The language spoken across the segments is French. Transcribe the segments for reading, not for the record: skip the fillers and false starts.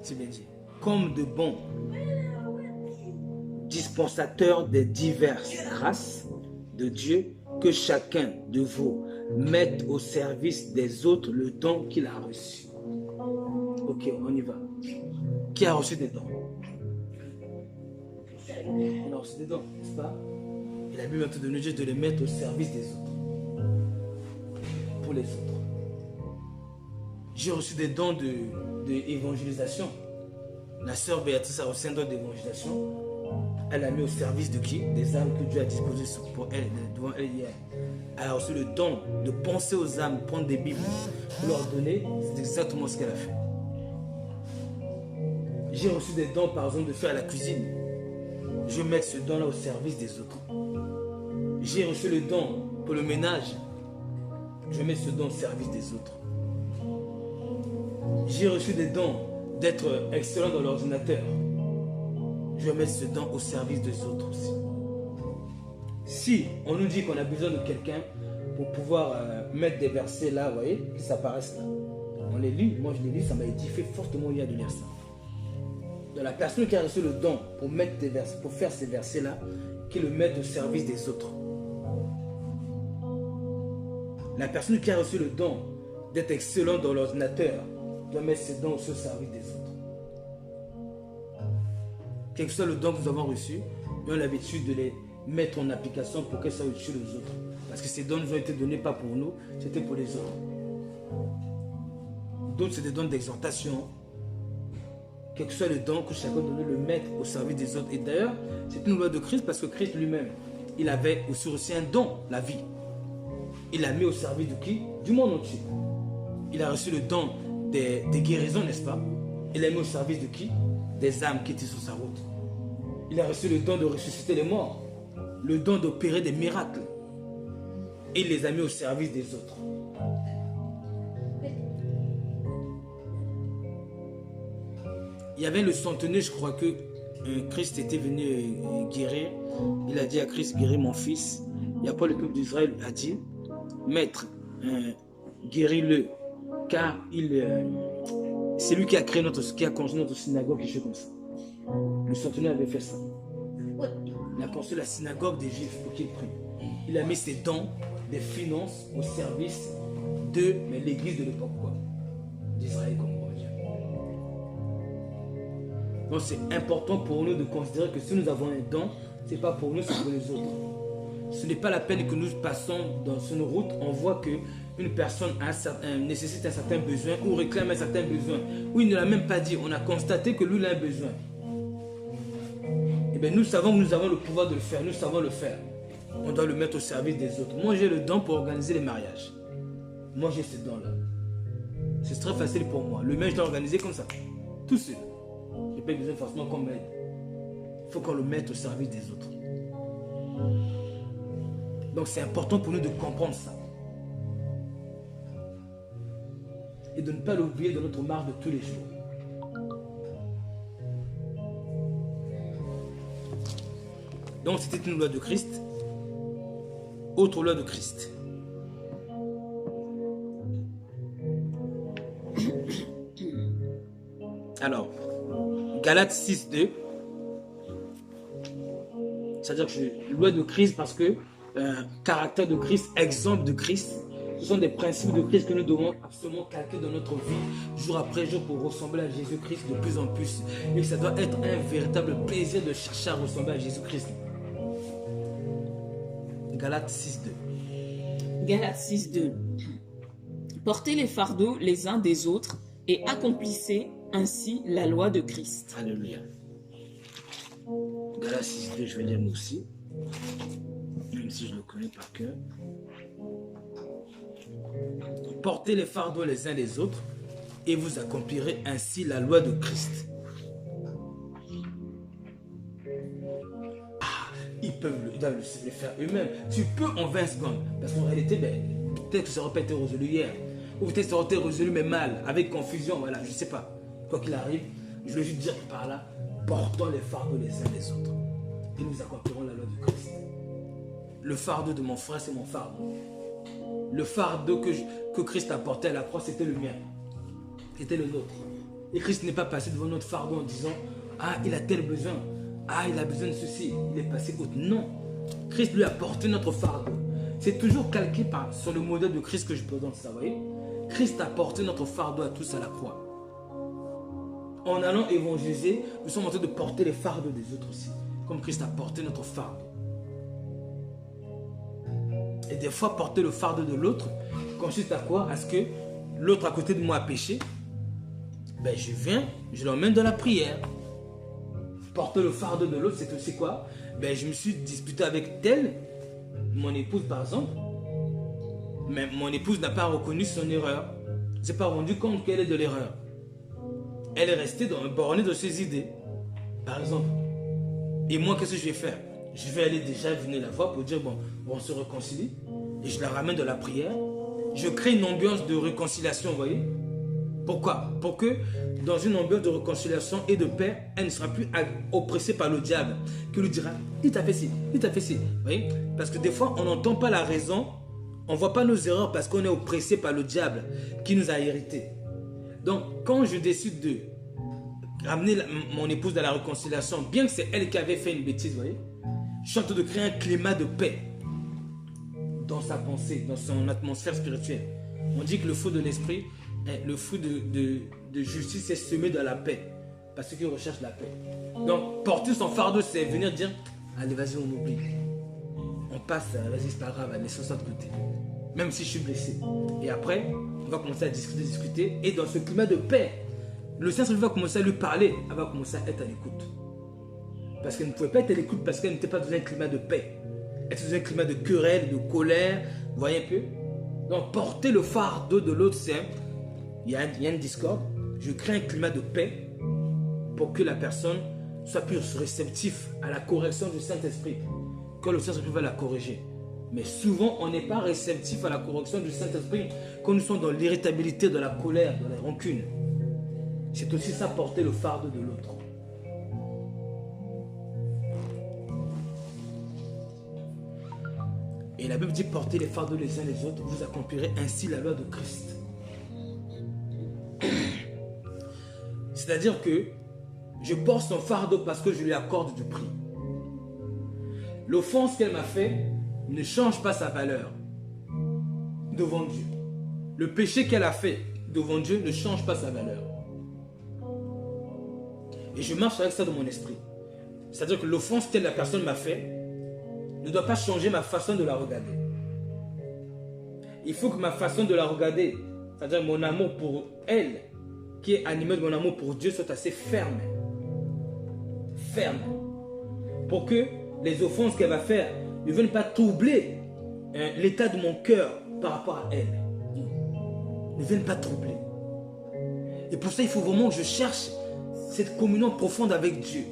C'est bien dit. Comme de bons dispensateurs des diverses grâces de Dieu, que chacun de vous mette au service des autres le don qu'il a reçu. Ok, on y va. Qui a reçu des dons? On a reçu des dons, n'est-ce pas? Et la Bible a donné Dieu de les mettre au service des autres. Pour les autres. J'ai reçu des dons d'évangélisation. La sœur Béatrice a reçu un don d'évangélisation. Elle a mis au service de qui? Des âmes que Dieu a disposées pour elle, devant elle hier. Elle a reçu le don de penser aux âmes, prendre des Bibles, pour leur donner. C'est exactement ce qu'elle a fait. J'ai reçu des dons, par exemple, de faire la cuisine. Je vais mettre ce don-là au service des autres. J'ai reçu le don pour le ménage. Je vais mettre ce don au service des autres. J'ai reçu des dons d'être excellent dans l'ordinateur. Je vais mettre ce don au service des autres aussi. Si on nous dit qu'on a besoin de quelqu'un pour pouvoir mettre des versets là, vous voyez, qui s'apparaissent là. On les lit, moi je les lis, ça m'a édifié fortement hier de lire ça. Donc la personne qui a reçu le don pour mettre des versets, pour faire ces versets là, qui le mette au service des autres. La personne qui a reçu le don d'être excellent dans l'ordinateur doit mettre ses dons au service des autres. Quel que soit le don que nous avons reçu, nous avons l'habitude de les mettre en application pour que ça utile les autres. Parce que ces dons nous ont été donnés pas pour nous, c'était pour les autres. D'autres, c'est des dons d'exhortation. Quel que soit le don que chacun doit le mettre au service des autres. Et d'ailleurs, c'est une loi de Christ parce que Christ lui-même, il avait aussi un don, la vie. Il l'a mis au service de qui? Du monde entier. Il a reçu le don des guérisons, n'est-ce pas? Il l'a mis au service de qui? Des âmes qui étaient sur sa route. Il a reçu le don de ressusciter les morts, le don d'opérer des miracles. Et il les a mis au service des autres. Il y avait le centenaire, je crois que Christ était venu guérir. Il a dit à Christ, guéris mon fils. Il n'y a pas le peuple d'Israël a dit, Maître, guéris-le, car c'est lui qui a créé qui a construit notre synagogue, quelque chose comme ça. Le centenaire avait fait ça. Il a construit la synagogue des Juifs pour qu'ils prient. Il a mis ses dons, des finances au service de l'église de l'époque, d'Israël, comme on va dire. Donc c'est important pour nous de considérer que si nous avons un don, ce n'est pas pour nous, c'est pour les autres. Ce n'est pas la peine que nous passons dans une route, on voit qu'une personne nécessite un certain besoin ou réclame un certain besoin. Ou il ne l'a même pas dit, on a constaté que lui il a un besoin. Et bien nous savons que nous avons le pouvoir de le faire, nous savons le faire. On doit le mettre au service des autres. Moi j'ai le don pour organiser les mariages. Moi j'ai ce don-là. C'est très facile pour moi. Le mariage je dois organiser comme ça, tout seul. Je n'ai pas besoin forcément qu'on m'aide. Il faut qu'on le mette au service des autres. Donc c'est important pour nous de comprendre ça. Et de ne pas l'oublier dans notre marche de tous les jours. Donc c'était une loi de Christ. Autre loi de Christ. Alors, Galates 6.2. C'est-à-dire que loi de Christ parce que caractère de Christ, exemple de Christ, ce sont des principes de Christ que nous devons absolument calquer dans notre vie, jour après jour, pour ressembler à Jésus-Christ de plus en plus. Et ça doit être un véritable plaisir de chercher à ressembler à Jésus-Christ. Galates 6.2. Galates 6.2. Portez les fardeaux les uns des autres et accomplissez ainsi la loi de Christ. Alléluia. Galates 6.2, je vais lire moi aussi. Même si je le connais par cœur. Portez les fardeaux les uns les autres et vous accomplirez ainsi la loi de Christ. Ils doivent le faire eux-mêmes. Tu peux en 20 secondes. Parce qu'en réalité, peut-être que ça aurait pas été résolu hier. Ou peut-être que ça aurait été résolu mais mal, avec confusion, voilà, je ne sais pas. Quoi qu'il arrive, je veux juste dire que par là, portons les fardeaux les uns les autres. Et nous accomplirons la loi de Christ. Le fardeau de mon frère, c'est mon fardeau. Le fardeau que Christ a porté à la croix, c'était le mien. C'était le nôtre. Et Christ n'est pas passé devant notre fardeau en disant, ah, il a tel besoin, ah, il a besoin de ceci, il est passé autre. Non, Christ lui a porté notre fardeau. C'est toujours calqué sur le modèle de Christ que je présente ça, vous voyez. Christ a porté notre fardeau à tous à la croix. En allant évangéliser, nous sommes en train de porter les fardeaux des autres aussi. Comme Christ a porté notre fardeau. Et des fois, porter le fardeau de l'autre consiste à quoi? À ce que l'autre à côté de moi a péché. Ben, je viens, je l'emmène dans la prière. Porter le fardeau de l'autre, c'est aussi quoi? Ben, je me suis disputé avec telle, mon épouse par exemple. Mais mon épouse n'a pas reconnu son erreur. Elle s'est pas rendu compte qu'elle est de l'erreur. Elle est restée bornée de ses idées, par exemple. Et moi, qu'est-ce que je vais faire? Je vais aller déjà venir la voir pour dire, bon, on se réconcilie. Et je la ramène de la prière. Je crée une ambiance de réconciliation, vous voyez. Pourquoi? Pour que dans une ambiance de réconciliation et de paix, elle ne sera plus oppressée par le diable, qui lui dira, il t'a fait ci, il t'a fait ci. Vous voyez? Parce que des fois, on n'entend pas la raison, on ne voit pas nos erreurs parce qu'on est oppressé par le diable qui nous a hérités. Donc, quand je décide de ramener mon épouse dans la réconciliation, bien que c'est elle qui avait fait une bêtise, vous voyez, je suis en train de créer un climat de paix dans sa pensée, dans son atmosphère spirituelle. On dit que le feu de l'esprit, le feu de justice est semé dans la paix, parce qu'il recherche la paix. Donc, porter son fardeau, c'est venir dire, allez, vas-y, on oublie. On passe, vas-y, c'est pas grave, laissons ça de côté. Même si je suis blessé. Et après, on va commencer à discuter. Et dans ce climat de paix, le Saint-Esprit va commencer à lui parler. Elle va commencer à être à l'écoute. Parce qu'elle ne pouvait pas être à l'écoute parce qu'elle n'était pas dans un climat de paix. Elle était dans un climat de querelle, de colère. Vous voyez un peu? Donc, porter le fardeau de l'autre, c'est... Il y a une discorde. Je crée un climat de paix pour que la personne soit plus réceptive à la correction du Saint-Esprit. Quand le Saint-Esprit va la corriger. Mais souvent, on n'est pas réceptif à la correction du Saint-Esprit quand nous sommes dans l'irritabilité, dans la colère, dans la rancune. C'est aussi ça, porter le fardeau de l'autre. Et la Bible dit, portez les fardeaux les uns les autres, vous accomplirez ainsi la loi de Christ. C'est-à-dire que je porte son fardeau parce que je lui accorde du prix. L'offense qu'elle m'a fait ne change pas sa valeur devant Dieu. Le péché qu'elle a fait devant Dieu ne change pas sa valeur. Et je marche avec ça dans mon esprit. C'est-à-dire que l'offense que la personne m'a fait ne doit pas changer ma façon de la regarder. Il faut que ma façon de la regarder, c'est-à-dire mon amour pour elle, qui est animé de mon amour pour Dieu, soit assez ferme. Ferme. Pour que les offenses qu'elle va faire ne viennent pas troubler l'état de mon cœur par rapport à elle. Ne viennent pas troubler. Et pour ça, il faut vraiment que je cherche cette communion profonde avec Dieu.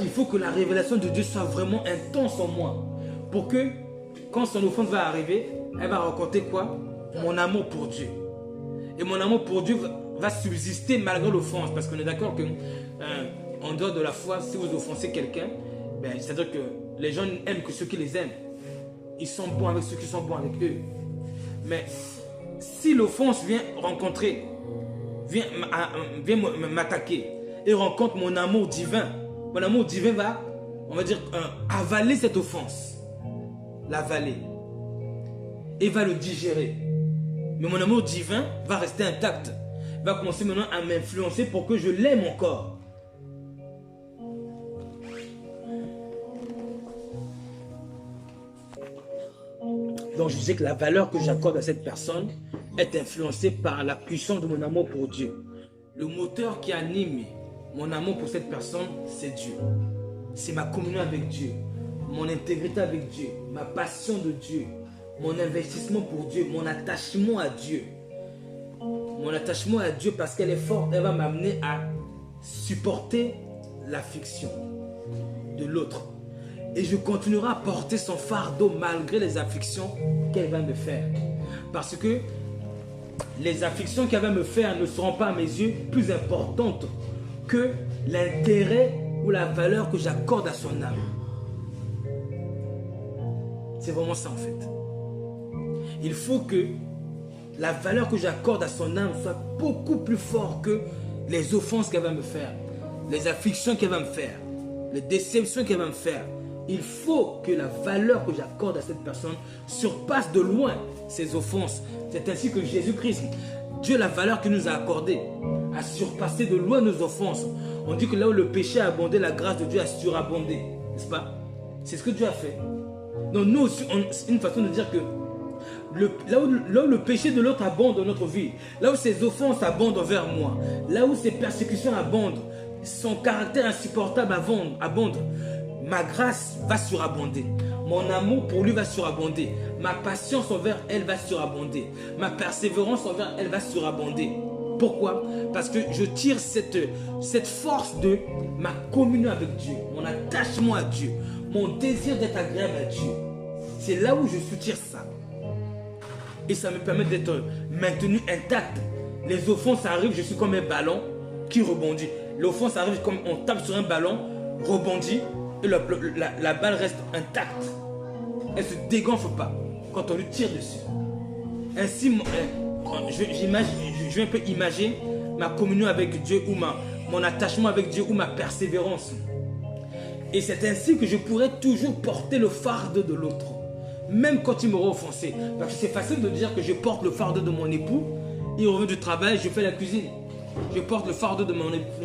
Il faut que la révélation de Dieu soit vraiment intense en moi. Pour que, quand son offense va arriver, elle va raconter quoi? Mon amour pour Dieu. Et mon amour pour Dieu va subsister malgré l'offense. Parce qu'on est d'accord que, en dehors de la foi, si vous offensez quelqu'un, ben, c'est-à-dire que les gens aiment que ceux qui les aiment. Ils sont bons avec ceux qui sont bons avec eux. Mais si l'offense vient rencontrer, vient m'attaquer et rencontre mon amour divin va, on va dire, avaler cette offense. L'avaler. Et va le digérer. Mais mon amour divin va rester intact. Va commencer maintenant à m'influencer pour que je l'aime encore. Donc je sais que la valeur que j'accorde à cette personne est influencée par la puissance de mon amour pour Dieu. Le moteur qui anime mon amour pour cette personne, c'est Dieu. C'est ma communion avec Dieu, mon intégrité avec Dieu, ma passion de Dieu, mon investissement pour Dieu, mon attachement à Dieu. Mon attachement à Dieu parce qu'elle est forte, elle va m'amener à supporter l'affliction de l'autre. Et je continuerai à porter son fardeau malgré les afflictions qu'elle va me faire. Parce que les afflictions qu'elle va me faire ne seront pas à mes yeux plus importantes que l'intérêt ou la valeur que j'accorde à son âme. C'est vraiment ça en fait. Il faut que la valeur que j'accorde à son âme soit beaucoup plus forte que les offenses qu'elle va me faire, les afflictions qu'elle va me faire, les déceptions qu'elle va me faire, il faut que la valeur que j'accorde à cette personne surpasse de loin ses offenses. C'est ainsi que Jésus-Christ, Dieu, la valeur qu'il nous a accordée, a surpassé de loin nos offenses. On dit que là où le péché a abondé, la grâce de Dieu a surabondé. N'est-ce pas? C'est ce que Dieu a fait. Donc nous aussi, c'est une façon de dire que là où le péché de l'autre abonde dans notre vie, là où ses offenses abondent envers moi, là où ses persécutions abondent, son caractère insupportable abonde, ma grâce va surabonder. Mon amour pour lui va surabonder. Ma patience envers elle va surabonder. Ma persévérance envers elle va surabonder. Pourquoi? Parce que je tire cette force de ma communion avec Dieu, mon attachement à Dieu, mon désir d'être agréable à Dieu. C'est là où je soutire ça. Et ça me permet d'être maintenu intact. Les offenses arrivent, je suis comme un ballon qui rebondit. L'offense arrive comme on tape sur un ballon, rebondit, et la balle reste intacte. Elle ne se dégonfle pas quand on lui tire dessus. Ainsi, je vais un peu imaginer ma communion avec Dieu ou mon attachement avec Dieu ou ma persévérance. Et c'est ainsi que je pourrai toujours porter le fardeau de l'autre, même quand il m'aura offensé. Parce que c'est facile de dire que je porte le fardeau de mon époux, il revient du travail, je fais la cuisine. Je porte le fardeau de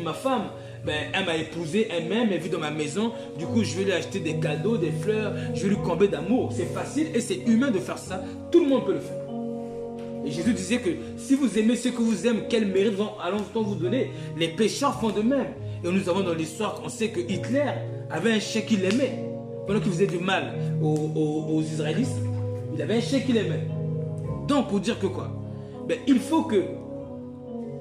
ma femme. Ben, elle m'a épousé, elle m'aime, elle vit dans ma maison. Du coup, je vais lui acheter des cadeaux, des fleurs, je vais lui combler d'amour. C'est facile et c'est humain de faire ça. Tout le monde peut le faire. Et Jésus disait que si vous aimez ceux que vous aimez, quel mérite allons-nous vous donner? Les pécheurs font de même. Et nous avons dans l'histoire, on sait que Hitler avait un chien qu'il aimait. Pendant qu'il faisait du mal aux Israélites, il avait un chien qu'il aimait. Donc, pour dire que quoi? Ben, il faut que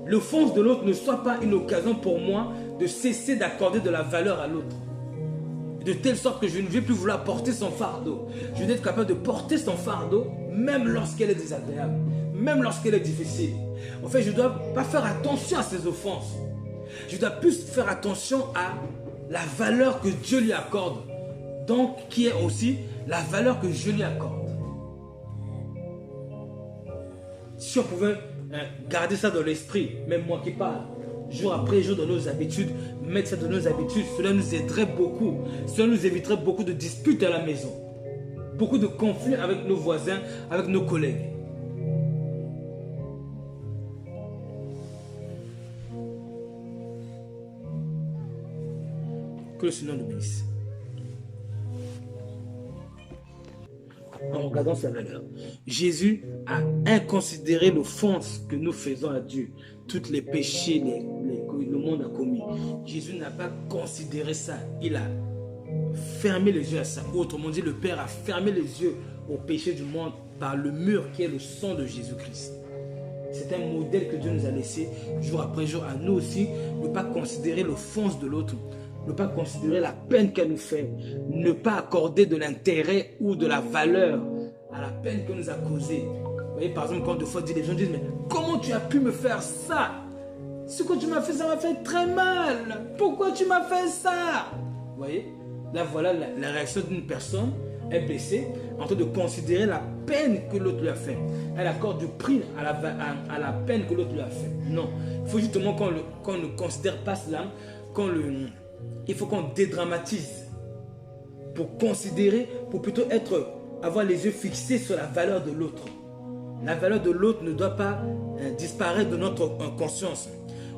l'offense de l'autre ne soit pas une occasion pour moi de cesser d'accorder de la valeur à l'autre. De telle sorte que je ne vais plus vouloir porter son fardeau. Je vais être capable de porter son fardeau même lorsqu'elle est désagréable, même lorsqu'elle est difficile. En fait, je ne dois pas faire attention à ses offenses. Je dois plus faire attention à la valeur que Dieu lui accorde. Donc, qui est aussi la valeur que je lui accorde. Si on pouvait garder ça dans l'esprit, même moi qui parle, jour après jour dans nos habitudes, mettre ça dans nos habitudes, cela nous aiderait beaucoup. Cela nous éviterait beaucoup de disputes à la maison. Beaucoup de conflits avec nos voisins, avec nos collègues. Que le Seigneur nous bénisse. En regardant sa valeur, Jésus a inconsidéré l'offense que nous faisons à Dieu, tous les péchés que le monde a commis. Jésus n'a pas considéré ça, il a fermé les yeux à ça. Autrement dit, le Père a fermé les yeux au péché du monde par le mur qui est le sang de Jésus-Christ. C'est un modèle que Dieu nous a laissé jour après jour à nous aussi, ne pas considérer l'offense de l'autre, ne pas considérer la peine qu'elle nous fait, ne pas accorder de l'intérêt ou de la valeur à la peine qu'elle nous a causée. Vous voyez, par exemple, quand des fois les gens disent, mais comment tu as pu me faire ça? Ce que tu m'as fait, ça m'a fait très mal. Pourquoi tu m'as fait ça? Vous voyez, là voilà la réaction d'une personne est blessée en train de considérer la peine que l'autre lui a fait. Elle accorde du prix à la peine que l'autre lui a fait. Non, il faut justement qu'on ne considère pas cela, il faut qu'on dédramatise pour considérer, pour plutôt avoir les yeux fixés sur la valeur de l'autre. La valeur de l'autre ne doit pas disparaître de notre conscience,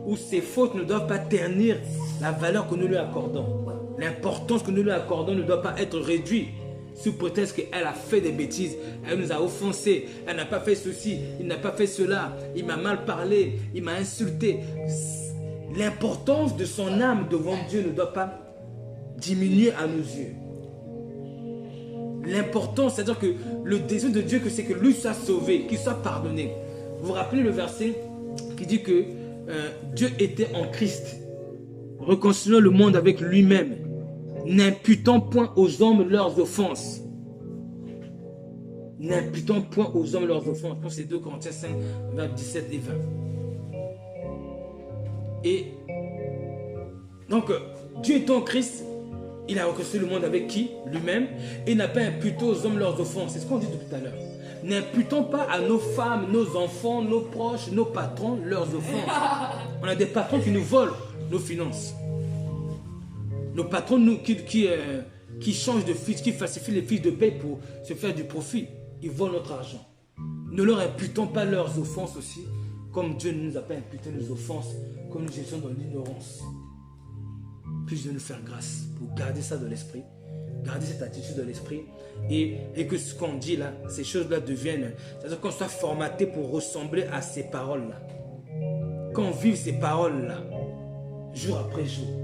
ou ses fautes ne doivent pas ternir la valeur que nous lui accordons. L'importance que nous lui accordons ne doit pas être réduite sous prétexte qu'elle a fait des bêtises, elle nous a offensés, elle n'a pas fait ceci, il n'a pas fait cela, il m'a mal parlé, il m'a insulté. L'importance de son âme devant Dieu ne doit pas diminuer à nos yeux. L'importance, c'est-à-dire que le désir de Dieu, c'est que lui soit sauvé, qu'il soit pardonné. Vous vous rappelez le verset qui dit que Dieu était en Christ, réconciliant le monde avec lui-même, n'imputant point aux hommes leurs offenses. N'imputant point aux hommes leurs offenses. Je pense que c'est 2 Corinthiens 5, vers 17 et 20. Et donc, Dieu étant en Christ, il a réconcilié le monde avec qui? Lui-même. Et il n'a pas imputé aux hommes leurs offenses. C'est ce qu'on dit depuis tout à l'heure. N'imputons pas à nos femmes, nos enfants, nos proches, nos patrons leurs offenses. On a des patrons qui nous volent nos finances. Nos patrons qui changent de fiches, qui falsifient les fiches de paie pour se faire du profit. Ils volent notre argent. Ne leur imputons pas leurs offenses aussi, comme Dieu ne nous a pas imputé nos offenses, comme nous étions dans l'ignorance. Puis de nous faire grâce pour garder ça dans l'esprit, garder cette attitude dans l'esprit, et que ce qu'on dit là, ces choses-là deviennent, c'est-à-dire qu'on soit formaté pour ressembler à ces paroles-là. Qu'on vive ces paroles-là, jour après jour.